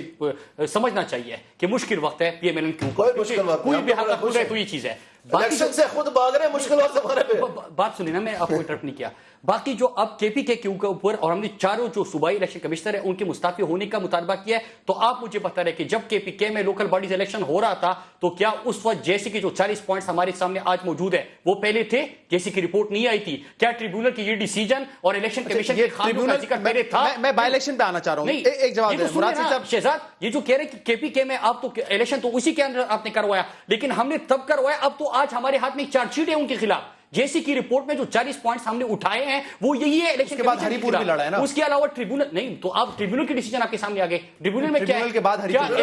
سمجھنا چاہیے کہ مشکل وقت ہے پی ایم ایل این کیوں, کوئی بھی حلقہ کھل رہا ہے تو یہ چیز ہے. الیکشن سے خود بھاگ رہے ہیں, مشکل وقت ہمارے پہ. بات سنیں نا, میں آپ کو انٹرپٹ نہیں کیا. باقی جو اب کے پی کے اوپر, اور ہم نے چاروں جو صوبائی الیکشن کمشنر ہیں ان کے مستعفی ہونے کا مطالبہ کیا ہے, تو آپ مجھے بتا رہے کہ جب کے پی کے میں لوکل باڈیز الیکشن ہو رہا تھا تو کیا اس وقت جیسے کہ جو 40 پوائنٹس ہمارے سامنے آج موجود ہے وہ پہلے تھے, جیسے کی رپورٹ نہیں آئی تھی؟ کیا ٹریبیونل کی یہ ڈیسیجن اور الیکشن کمیشن کے خامیوں کا ذکر پہلے تھا؟ میں بائی الیکشن پہ آنا چاہ رہا ہوں. ایک جواب دیں مراد صاحب. شہزاد, یہ جو کہہ رہے کہ کے پی کے میں آپ تو الیکشن تو اسی کے اندر آپ نے کروایا, لیکن ہم نے تب کروایا, اب تو آج ہمارے ہاتھ میں چارج شیٹ ہے ان کے خلاف. جیسی کی رپورٹ میں جو 40 پوائنٹس ہم نے اٹھائے ہیں وہ یہی ہے الیکشن کے بعد ہری پور بھی لڑا ہے نا. اس کے علاوہ ٹریبیونل نہیں, تو آپ ٹریبیونل کی ڈیسیجن آپ کے سامنے آ گئے. ٹریبیونل میں کیا ہے کے بعد ہری پور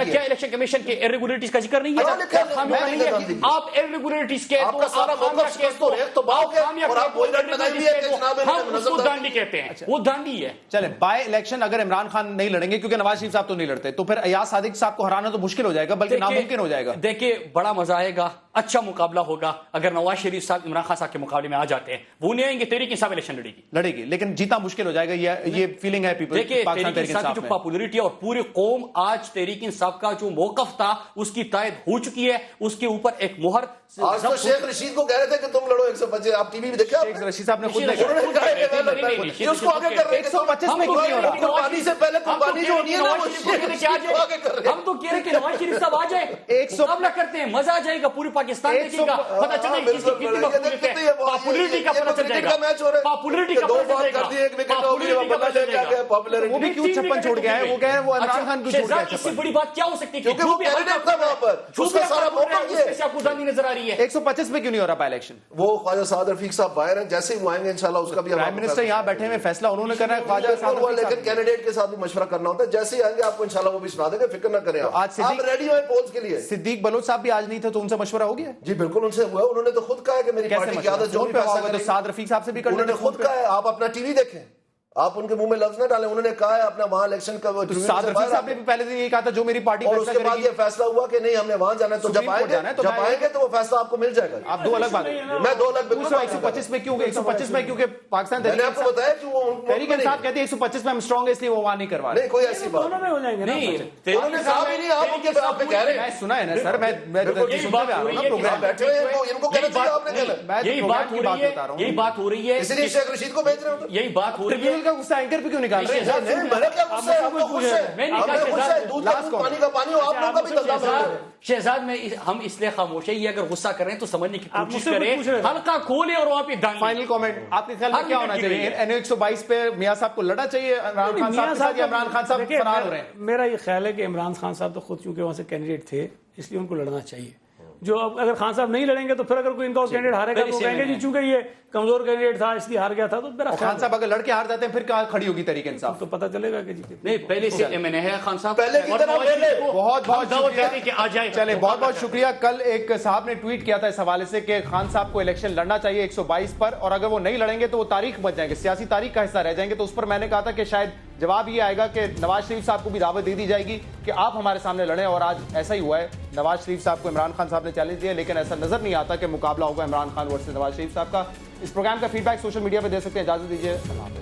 کیا الیکشن کمیشن کے ارریگولرٹیز کا ذکر نہیں ہے؟ آپ ارریگولرٹیز کے آپ کا سارا موقف تو ایک تو باؤ کے اور آپ وہی رٹ لگائی بھی ہے کہ جناب ہم اس کو دانڈی کہتے ہیں, وہ دانڈی ہے. چلیں بائی الیکشن اگر عمران خان نہیں لڑیں گے کیونکہ نواز شریف صاحب تو نہیں لڑتے, تو پھر ایاز صادق صاحب کو ہرانا تو مشکل ہو جائے گا, بلکہ ناممکن ہو جائے گا. دیکھیے بڑا مزہ آئے گا, اچھا مقابلہ ہوگا اگر اگر نواز شریف صاحب عمران خان صاحب کے مقابلے میں آ جاتے ہیں وہ نہیں آئیں گے, تحریک انصاف الیکشن لڑے گی لیکن جیتنا مشکل ہو جائے گا, یہ فیلنگ ہے پیپل. دیکھیں تحریک انصاف کی جو پاپولرٹی اور پوری قوم آج تحریک انصاف کا جو موقف تھا اس کی تائید ہو چکی ہے, اس کے اوپر ایک مہر. آج تو شیخ رشید کو کہہ رہے تھے کہ تم لڑو 125, آپ ٹی وی میں دیکھا, شیخ رشید صاحب نے خود اس کو آگے کر رہے ہیں 125 میں کیوں نہیں ہو رہا, قربانی سے پہلے قربانی جو ہونی ہے نا وہ آگے کر رہے ہیں. ہم تو کہہ رہے کہ نواز شریف صاحب آ جائے, مقابلہ کرتے ہیں, مزہ آ جائے گا, پوری پاکستان دیکھے گا, پتہ چلے گا کسی کتنی مقبولیت ہے, پاپولرٹی کا پتہ چل جائے گا, پاپولرٹی کا پتہ چل جائے گا. وہ بھی کیوں 56 چھوڑ گیا ہے, وہ کہہ رہے ہیں وہ عمران خان کیوں چھوڑ گیا ہے. اس سے بڑی بات کیا ہو سکتی ہے کیونکہ وہ کینڈیڈیٹ تھا وہاں پر, اس کا سارا موقع یہ ہے. آپ کو دانی نظر آ رہی ہے. 125 میں کیوں نہیں ہو رہا بائی الیکشن؟ وہ خواجہ سعد رفیق صاحب باہر ہیں, جیسے ہی وہ آئیں گے انشاءاللہ اس کا بھی پرائم منسٹر یہاں بیٹھے ہوئے, فیصلہ انہوں نے کرنا ہے. خواجہ صاحب لیکن کینڈیڈیٹ کے ساتھ بھی مشورہ کرنا ہوتا ہے, جیسے ہی آئیں گے آپ کو انشاءاللہ وہ بھی سنا دیں گے, فکر نہ کریں. آپ ریڈی ہوئے پولز کے لیے. صدیق بلوچ صاحب بھی آج نہیں تھے تو ان سے مشورہ ہو گیا؟ جی بالکل ان سے ہوا, انہوں نے تو خود کہا ہے کہ میری پارٹی کی عادت جو بھی فیصلہ کرے, سعد رفیق صاحب سے بھی انہوں نے خود کہا ہے. آپ اپنا ٹی وی دیکھیں, آپ ان کے منہ میں لفظ نہ ڈالیں, انہوں نے کہا ہے اپنا وہاں الیکشن کا. سعد رفیق صاحب نے بھی پہلے دن یہی کہا تھا جو میری پارٹی, اور اس کے بعد یہ فیصلہ ہوا کہ نہیں ہم نے وہاں جانا ہے, تو جب آئیں گے تو وہ فیصلہ آپ کو مل جائے گا. آپ دو الگ باتیں, میں دو الگ 125 میں کیوں, 125 میں کیونکہ پاکستان میں نے آپ کو بتایا کہ وہ تحریک انصاف کہتی ہے 125 میں ہم اسٹرانگ ہے اس لیے وہ وہاں نہیں کروا رہے. نہیں کوئی ایسی بات دونوں میں ہو جائیں گے. انہوں نے کہا بھی نہیں, آپ ان کے آپ نے کہہ رہے ہیں. میں سنا ہے نا سر, میں پروگرام بیٹھے ہوئے ان کو کہنا چاہیے آپ نے کہنا. یہی بات ہو رہی ہے, یہی بات ہو رہی ہے, اسی لیے شیخ رشید کو بھیج رہے ہو. یہی بات ہو رہی ہے. ٹریبیونل کا غصہ اینکر پہ کیوں نکال رہے ہیں؟ میں نے کیا غصہ ہے, آپ کو خوش ہے, دودھ کا دودھ پانی کا پانی ہو, آپ لوگوں کا بھی دلدل. شہزاد میں ہم اس لیے خاموش ہے, یہ اگر غصہ کریں تو سمجھنے کی کوشش کریں, ہلکا کھولے اور وہاں پہ ڈالیں. فائنل کامنٹ آپ کے خیال میں کیا ہونا چاہیے؟ NO122 پہ میاں صاحب کو لڑنا چاہیے عمران خان صاحب کے ساتھ, یا عمران خان صاحب فرار ہو رہے ہیں؟ میرا یہ خیال ہے کہ عمران خان صاحب تو خود چونکہ وہاں سے کینڈیڈیٹ تھے اس لیے ان کو لڑنا چاہیے. جو اگر خان صاحب نہیں لڑیں گے تو پھر اگر کوئی ان کا کینڈیڈیٹ ہارے گا تو کہیں گے جی چونکہ یہ کمزور کینڈیڈیٹ تھا اس لیے ہار گیا تھا. تو میرا خان صاحب اگر لڑ کے ہار جاتے ہیں پھر کہاں کھڑی ہوگی تحریک انصاف؟ تو پتہ چلے گا کہ جی نہیں, پہلے سے ایم این اے ہے خان صاحب, پہلے کی طرح بہت بہت شکریہ کہ آ جائے. چلے بہت بہت شکریہ. کل ایک صاحب نے ٹویٹ کیا تھا اس حوالے سے کہ خان صاحب کو الیکشن لڑنا چاہیے 122 پر, اور اگر وہ نہیں لڑیں گے تو وہ تاریخ بچ جائیں گے, سیاسی تاریخ کا حصہ رہ جائیں گے. تو اس پر میں نے کہا تھا کہ شاید جواب یہ آئے گا کہ نواز شریف صاحب کو بھی دعوت دے دی جائے گی کہ آپ ہمارے سامنے لڑیں, اور آج ایسا ہی ہوا ہے. نواز شریف صاحب کو عمران خان صاحب نے چیلنج دیا, لیکن ایسا نظر نہیں آتا کہ مقابلہ ہوگا عمران خان ورسز نواز شریف صاحب کا. اس پروگرام کا فیڈ بیک سوشل میڈیا پہ دے سکتے ہیں. اجازت دیجیے, اللہ حافظ.